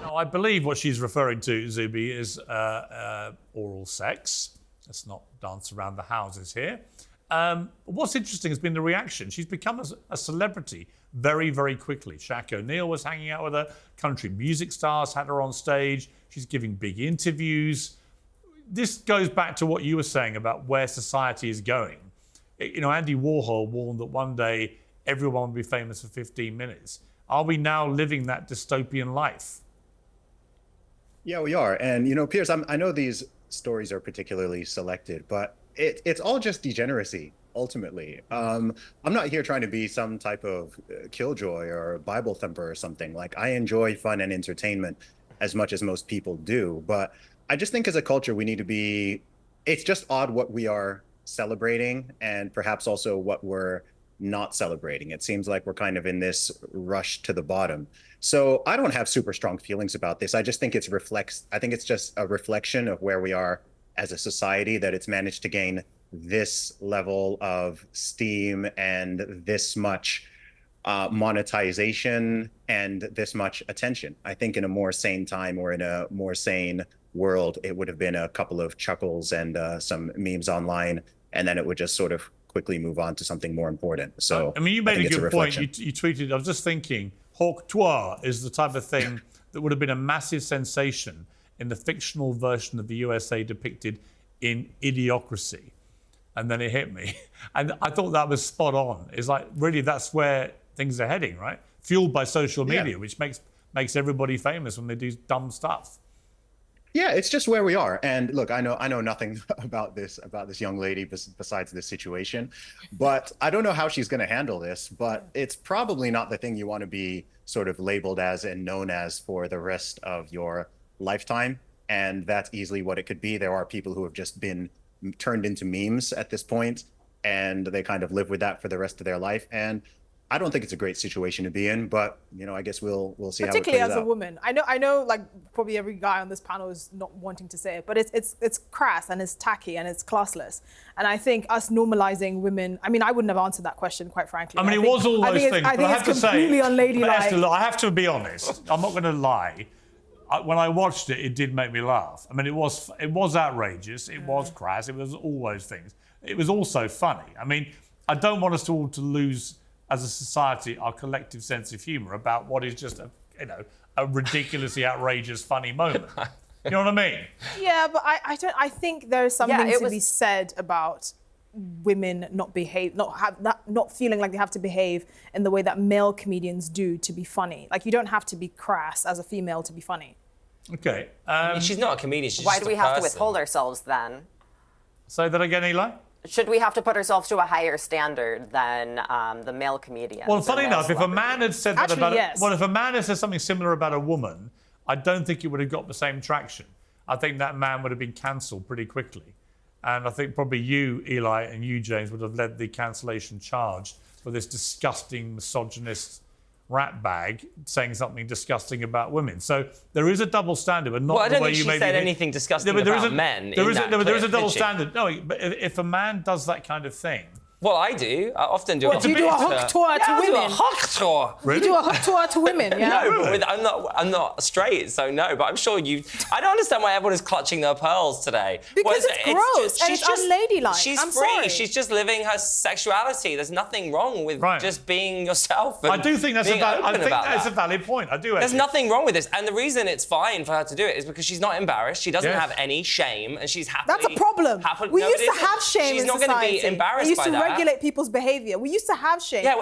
Now, I believe what she's referring to, Zuby, is oral sex. Let's not dance around the houses here. What's interesting has been the reaction. She's become a celebrity very, very quickly. Shaq O'Neal was hanging out with her. Country music stars had her on stage. She's giving big interviews. This goes back to what you were saying about where society is going. Andy Warhol warned that one day everyone will be famous for 15 minutes. Are we now living that dystopian life? Yeah, we are. And, Piers, I know these stories are particularly selected, but it's all just degeneracy, ultimately. I'm not here trying to be some type of killjoy or Bible thumper or something. Like, I enjoy fun and entertainment as much as most people do. But I just think as a culture, we need to be, it's just odd what we are celebrating and perhaps also what we're not celebrating. It seems like we're kind of in this rush to the bottom. So I don't have super strong feelings about this. I just think it's just a reflection of where we are as a society, that it's managed to gain this level of steam and this much monetization and this much attention. I think in a more sane time or in a more sane world, it would have been a couple of chuckles and some memes online, and then it would just sort of quickly move on to something more important. So you made a good point. You tweeted, I was just thinking, Hawk Tuah is the type of thing that would have been a massive sensation in the fictional version of the USA depicted in Idiocracy. And then it hit me. And I thought that was spot on. It's like, really, that's where things are heading, right? Fueled by social media, which makes everybody famous when they do dumb stuff. Yeah, it's just where we are. And look, I know nothing about this young lady besides this situation, but I don't know how she's going to handle this, but it's probably not the thing you want to be sort of labeled as and known as for the rest of your lifetime. And that's easily what it could be. There are people who have just been turned into memes at this point, and they kind of live with that for the rest of their life. And I don't think it's a great situation to be in, but I guess we'll see how it plays out. Particularly as a woman. I know like probably every guy on this panel is not wanting to say it, but it's crass and it's tacky and it's classless. And I think us normalizing women, I wouldn't have answered that question, quite frankly. It was all those things. I think it's completely unladylike. Esther, look, I have to be honest. I'm not going to lie. when I watched it, it did make me laugh. I mean, it was outrageous. It was crass. It was all those things. It was also funny. I mean, I don't want us all to lose, as a society, our collective sense of humour about what is just a ridiculously outrageous, funny moment. You know what I mean? Yeah, but I think there is something to be said about women not feeling like they have to behave in the way that male comedians do to be funny. Like, you don't have to be crass as a female to be funny. Okay. I mean, she's not a comedian. She's Why just do we have to withhold ourselves then? Say that again, Eli. Should we have to put ourselves to a higher standard than the male comedians? Well, funny enough, if a man had said that about yes. if a man had said something similar about a woman, I don't think it would have got the same traction. I think that man would have been cancelled pretty quickly. And I think probably you, Eli, and you, James, would have led the cancellation charge for this disgusting misogynist rat bag saying something disgusting about women. So there is a double standard, but not the way you made it. I don't think she said anything disgusting about men. There is a double standard. No, but if a man does that kind of thing, well, I do. I often do. What, you do a hook tour to women? I do a hook tour. Really? You do a hook tour to women, yeah? No, really? I'm not straight, so no. But I'm sure you. I don't understand why everyone is clutching their pearls today. Because it's gross and it's unladylike. She's I'm free. sorry. She's just living her sexuality. There's nothing wrong with just being yourself. And I do think that's a valid point. I do. There's nothing wrong with this, and the reason it's fine for her to do it is because she's not embarrassed. She doesn't have any shame, and she's happy. That's a problem. We used to have shame in society. She's not going to be embarrassed by that. We used to regulate people's behavior. We used to have shame. Yeah,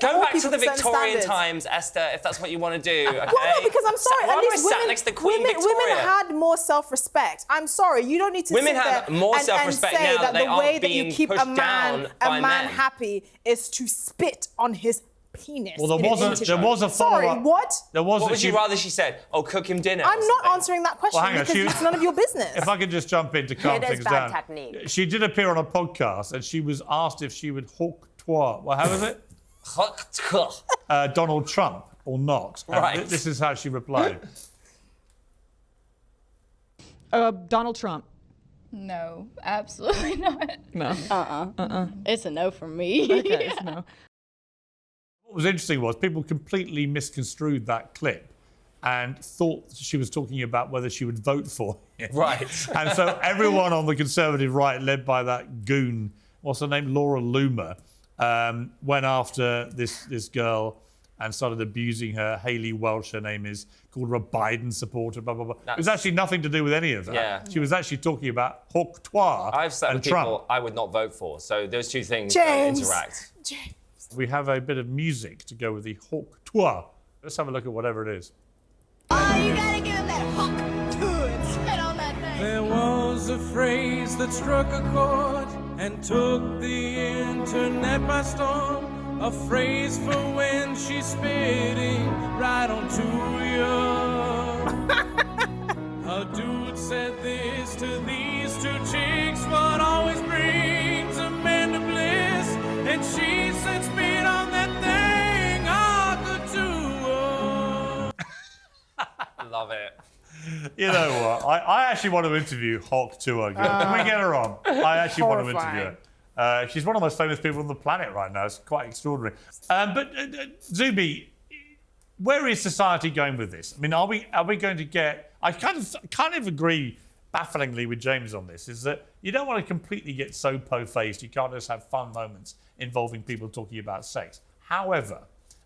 go back to the Victorian times, Esther, if that's what you want to do. Okay? Well, no, because I'm sorry. At least women had more self-respect. I'm sorry. You don't need to women sit have there more and self-respect say now that they the way aren't that you being keep pushed a down by man men. happy is to spit on his penis. Well, there was a follow-up. Sorry, what? What would you rather she said? Oh, cook him dinner. I'm not answering that question because it's none of your business. If I could just jump in to calm things down. It is bad technique. She did appear on a podcast and she was asked if she would hook Tuah. Well, how is it? Donald Trump or not. Right. This is how she replied. Donald Trump. No, absolutely not. No. It's a no from me. Okay, it's no. What was interesting was people completely misconstrued that clip and thought she was talking about whether she would vote for him. Right. And so everyone on the Conservative right, led by that goon, what's her name, Laura Loomer, went after this girl and started abusing her. Hayley Welsh, her name is, called her a Biden supporter, blah, blah, blah. It was actually nothing to do with any of that. Yeah. She was actually talking about Hook Tuah I've said and with people Trump. I would not vote for. So those two things James. interact. We have a bit of music to go with the Hook Tuah. Let's have a look at whatever it is. Oh, you gotta give him that hook to it. Spit on that thing. There was a phrase that struck a chord and took the internet by storm. A phrase for when she's spitting right onto you. A dude said this to these two chicks. What always brings a man to bliss? And she said, spit on that thing. I love it. You know what? I actually want to interview Hock Tuah again. Can we get her on? I actually want to interview her. She's one of the most famous people on the planet right now. It's quite extraordinary. But Zuby, where is society going with this? I mean, are we going to get? I kind of agree bafflingly with James on this. Is that you don't want to completely get so po-faced. You can't just have fun moments involving people talking about sex. However,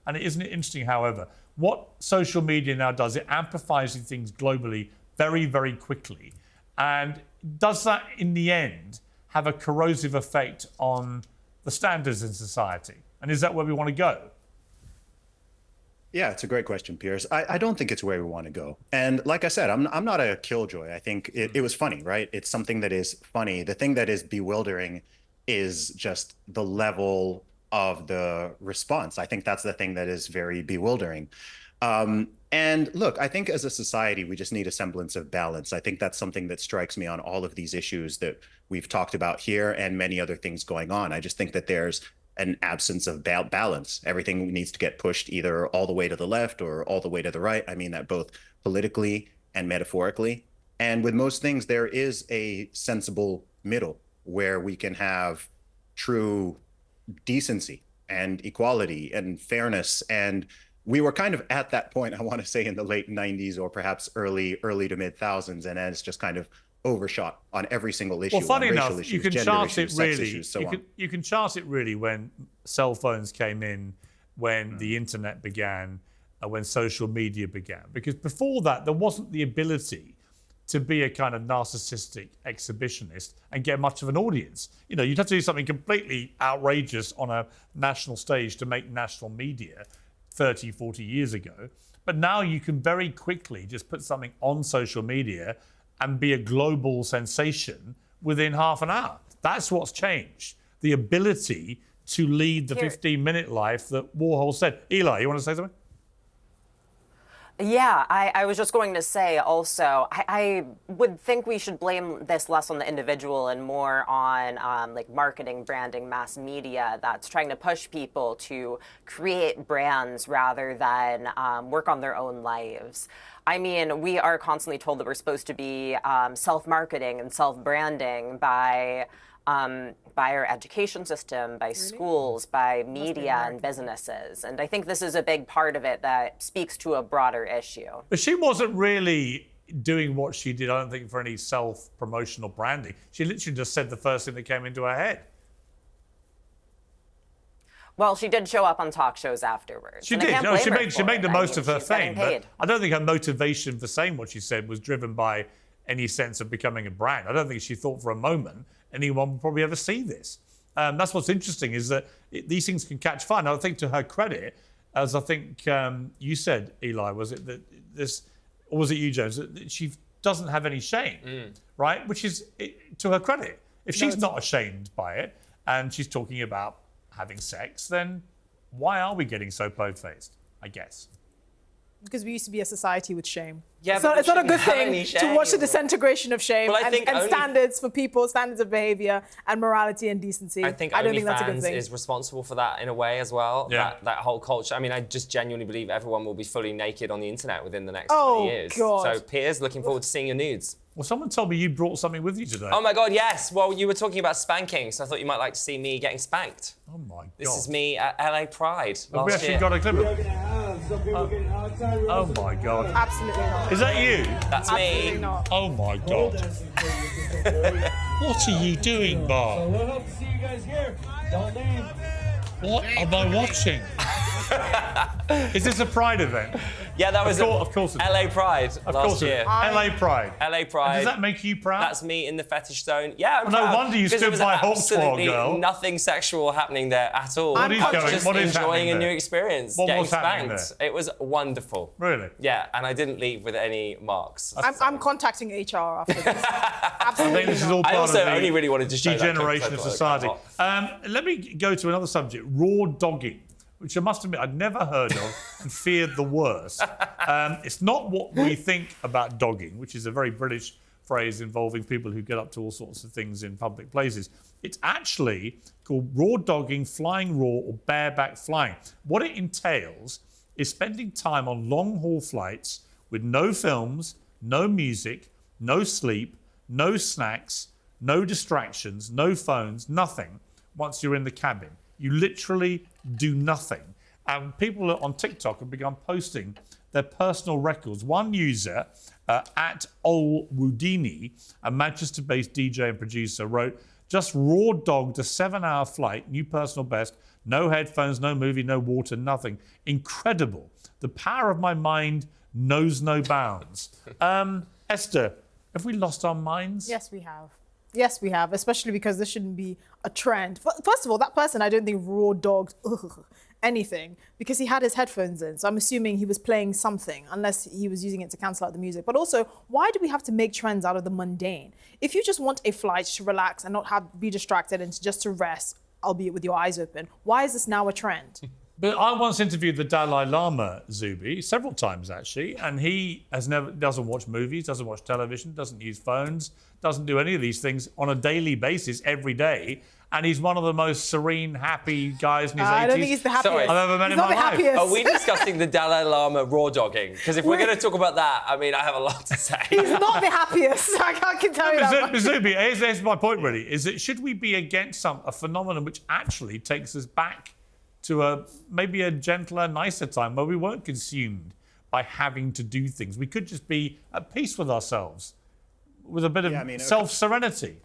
and isn't it interesting? However, what social media now does, it amplifies things globally very, very quickly, and does that in the end have a corrosive effect on the standards in society? And is that where we want to go? Yeah, it's a great question, Piers. I don't think it's where we want to go. And like I said, I'm not a killjoy. I think it was funny, right? It's something that is funny. The thing that is bewildering is just the level of the response. I think that's the thing that is very bewildering. And look, I think as a society, we just need a semblance of balance. I think that's something that strikes me on all of these issues that we've talked about here and many other things going on. I just think that there's an absence of balance. Everything needs to get pushed either all the way to the left or all the way to the right. I mean that both politically and metaphorically. And with most things, there is a sensible middle where we can have true decency and equality and fairness and we were kind of at that point, I want to say in the late 90s or perhaps early to mid thousands, and then it's just kind of overshot on every single issue. Well, funny enough, issues, you can gender chart issues, it sex really. issues, so You can chart it really when cell phones came in, when the internet began, when social media began. Because before that, there wasn't the ability to be a kind of narcissistic exhibitionist and get much of an audience. You know, you'd have to do something completely outrageous on a national stage to make national media 30, 40 years ago. But now you can very quickly just put something on social media and be a global sensation within half an hour. That's what's changed. The ability to lead the 15-minute life that Warhol said. Eli, you want to say something? Yeah, I was just going to say also, I would think we should blame this less on the individual and more on like marketing, branding, mass media that's trying to push people to create brands rather than work on their own lives. I mean, we are constantly told that we're supposed to be self-marketing and self-branding by our education system, by schools, by media and businesses. And I think this is a big part of it that speaks to a broader issue. But she wasn't really doing what she did, I don't think, for any self-promotional branding. She literally just said the first thing that came into her head. Well, she did show up on talk shows afterwards. She did. No, she made the most of her fame. But I don't think her motivation for saying what she said was driven by any sense of becoming a brand. I don't think she thought for a moment anyone would probably ever see this. That's what's interesting, is that these things can catch fire. And I think to her credit, as I think you said, Eli, was it that this, or was it you, James, that she doesn't have any shame, right? Which is to her credit. If she's not ashamed by it and she's talking about having sex, then why are we getting so po-faced, I guess? Because we used to be a society with shame. Yeah, it's not a good thing to watch the disintegration of shame and standards for people, standards of behavior and morality and decency. I think don't think that's a good OnlyFans thing. is responsible for that in a way as well. Yeah. That whole culture. I mean, I just genuinely believe everyone will be fully naked on the internet within the next 20 years. God. So, Piers, looking forward to seeing your nudes. Well, someone told me you brought something with you today. Oh my God, yes. Well, you were talking about spanking, so I thought you might like to see me getting spanked. Oh my God. This is me at LA Pride Have we last actually year. got a clip of it? Oh my God. Absolutely not. Is that you? That's Absolutely me. not. Oh my God. What are you doing, Bar? We'll hope to see you guys here. Don't leave. What am I watching? Is this a Pride event? Yeah, that was of course LA Pride last year. LA Pride. LA Pride. And does that make you proud? That's me in the fetish zone. Yeah, I'm No proud. wonder you Because stood there was by Hulk absolutely girl. nothing sexual happening there at all. What is I was going- just what is enjoying happening a new there? experience. What getting was happening spanked. It was wonderful. Really? Yeah, and I didn't leave with any marks. I'm contacting HR after this. I Absolutely think this is not. all part I also of the only really wanted to show that clip, degeneration so I of thought I'd society. come Let me go to another subject, raw dogging, which I must admit I'd never heard of and feared the worst. It's not what we think about dogging, which is a very British phrase involving people who get up to all sorts of things in public places. It's actually called raw dogging, flying raw, or bareback flying. What it entails is spending time on long-haul flights with no films, no music, no sleep, no snacks, no distractions, no phones, nothing once you're in the cabin. You literally do nothing. And people on TikTok have begun posting their personal records. One user, at Ol Woodini, a Manchester-based DJ and producer, wrote, just raw dogged a 7-hour flight, new personal best, no headphones, no movie, no water, nothing. Incredible. The power of my mind knows no bounds. Esther, have we lost our minds? Yes, we have. Yes, we have, especially because this shouldn't be a trend. First of all, that person, I don't think raw dogged anything because he had his headphones in. So I'm assuming he was playing something, unless he was using it to cancel out the music. But also, why do we have to make trends out of the mundane? If you just want a flight to relax and not be distracted and just to rest, albeit with your eyes open, why is this now a trend? But I once interviewed the Dalai Lama, Zuby, several times actually, and he doesn't watch movies, doesn't watch television, doesn't use phones, doesn't do any of these things on a daily basis every day. And he's one of the most serene, happy guys in his 80s. I don't think he's the happiest. Sorry. I've ever met He's in not my the life. happiest. Are we discussing the Dalai Lama raw dogging? Because if we're going to talk about that, I mean, I have a lot to say. He's not the happiest. I can tell you that much. Zuby, here's my point really, is that should we be against a phenomenon which actually takes us back to maybe a gentler, nicer time where we weren't consumed by having to do things. We could just be at peace with ourselves, with a bit of self-serenity.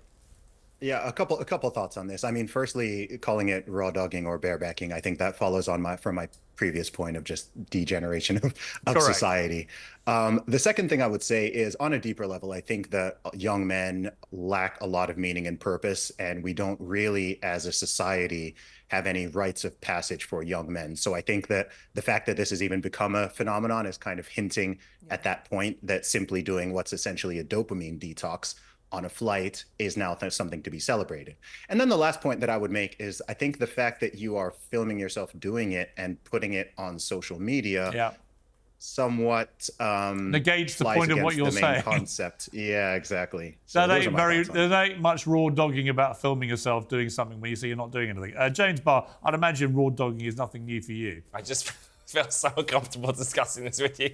Yeah, a couple of thoughts on this. I mean, firstly, calling it raw dogging or barebacking, I think that follows on from my previous point of just degeneration of society. The second thing I would say is, on a deeper level, I think that young men lack a lot of meaning and purpose, and we don't really, as a society, have any rites of passage for young men. So I think that the fact that this has even become a phenomenon is kind of hinting at that point, that simply doing what's essentially a dopamine detox on a flight is now something to be celebrated. And then the last point that I would make is, I think the fact that you are filming yourself doing it and putting it on social media somewhat negates the point of what you're saying. Concept. Yeah, exactly. So there ain't much raw dogging about filming yourself doing something when you say you're not doing anything. James Barr, I'd imagine raw dogging is nothing new for you. I just feel so uncomfortable discussing this with you.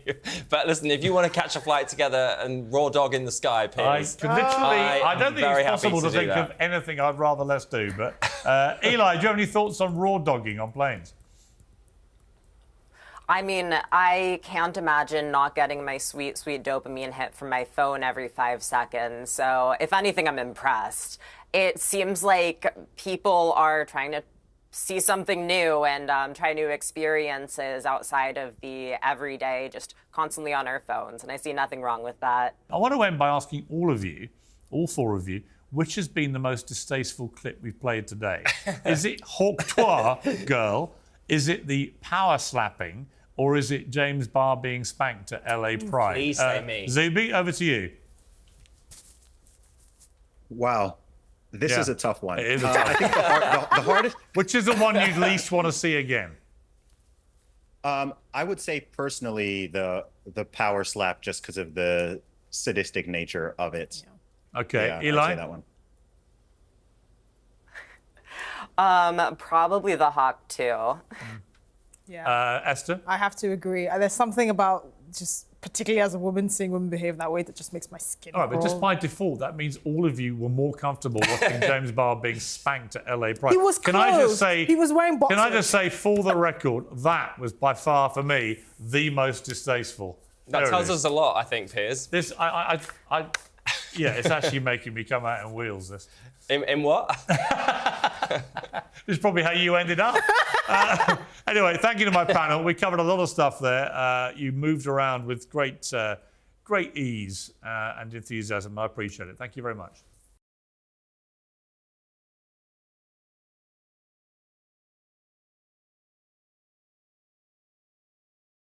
But listen, if you want to catch a flight together and raw dog in the sky, Piers, I don't think it's possible to think of anything I'd rather less do. But Eli, do you have any thoughts on raw dogging on planes? I mean, I can't imagine not getting my sweet, sweet dopamine hit from my phone every 5 seconds. So if anything, I'm impressed. It seems like people are trying to see something new and try new experiences outside of the everyday, just constantly on our phones. And I see nothing wrong with that. I want to end by asking all of you, all four of you, which has been the most distasteful clip we've played today? Is it Tuah girl? Is it the power slapping? Or is it James Barr being spanked at LA Pride? Please say me. Zuby, over to you. Wow. This is a tough one. It is a tough one. I think the hardest... Which is the one you'd least want to see again? I would say personally the power slap, just because of the sadistic nature of it. Yeah. Okay, yeah, Eli? I'd say that one. Probably the hawk too. Yeah. Esther? I have to agree. There's something about just, particularly as a woman, seeing women behave that way that just makes my skin All right, but crawl. just by default, that means all of you were more comfortable watching James Barr being spanked at LA Pride. He was Can I just clothed. say, He was wearing boxers. Can I just say, for the record, that was by far, for me, the most distasteful. That tells us a lot, I think, Piers. This, yeah, it's actually making me come out in wheels, this. In what? This is probably how you ended up. Anyway, thank you to my panel. We covered a lot of stuff there. You moved around with great ease and enthusiasm. I appreciate it. Thank you very much.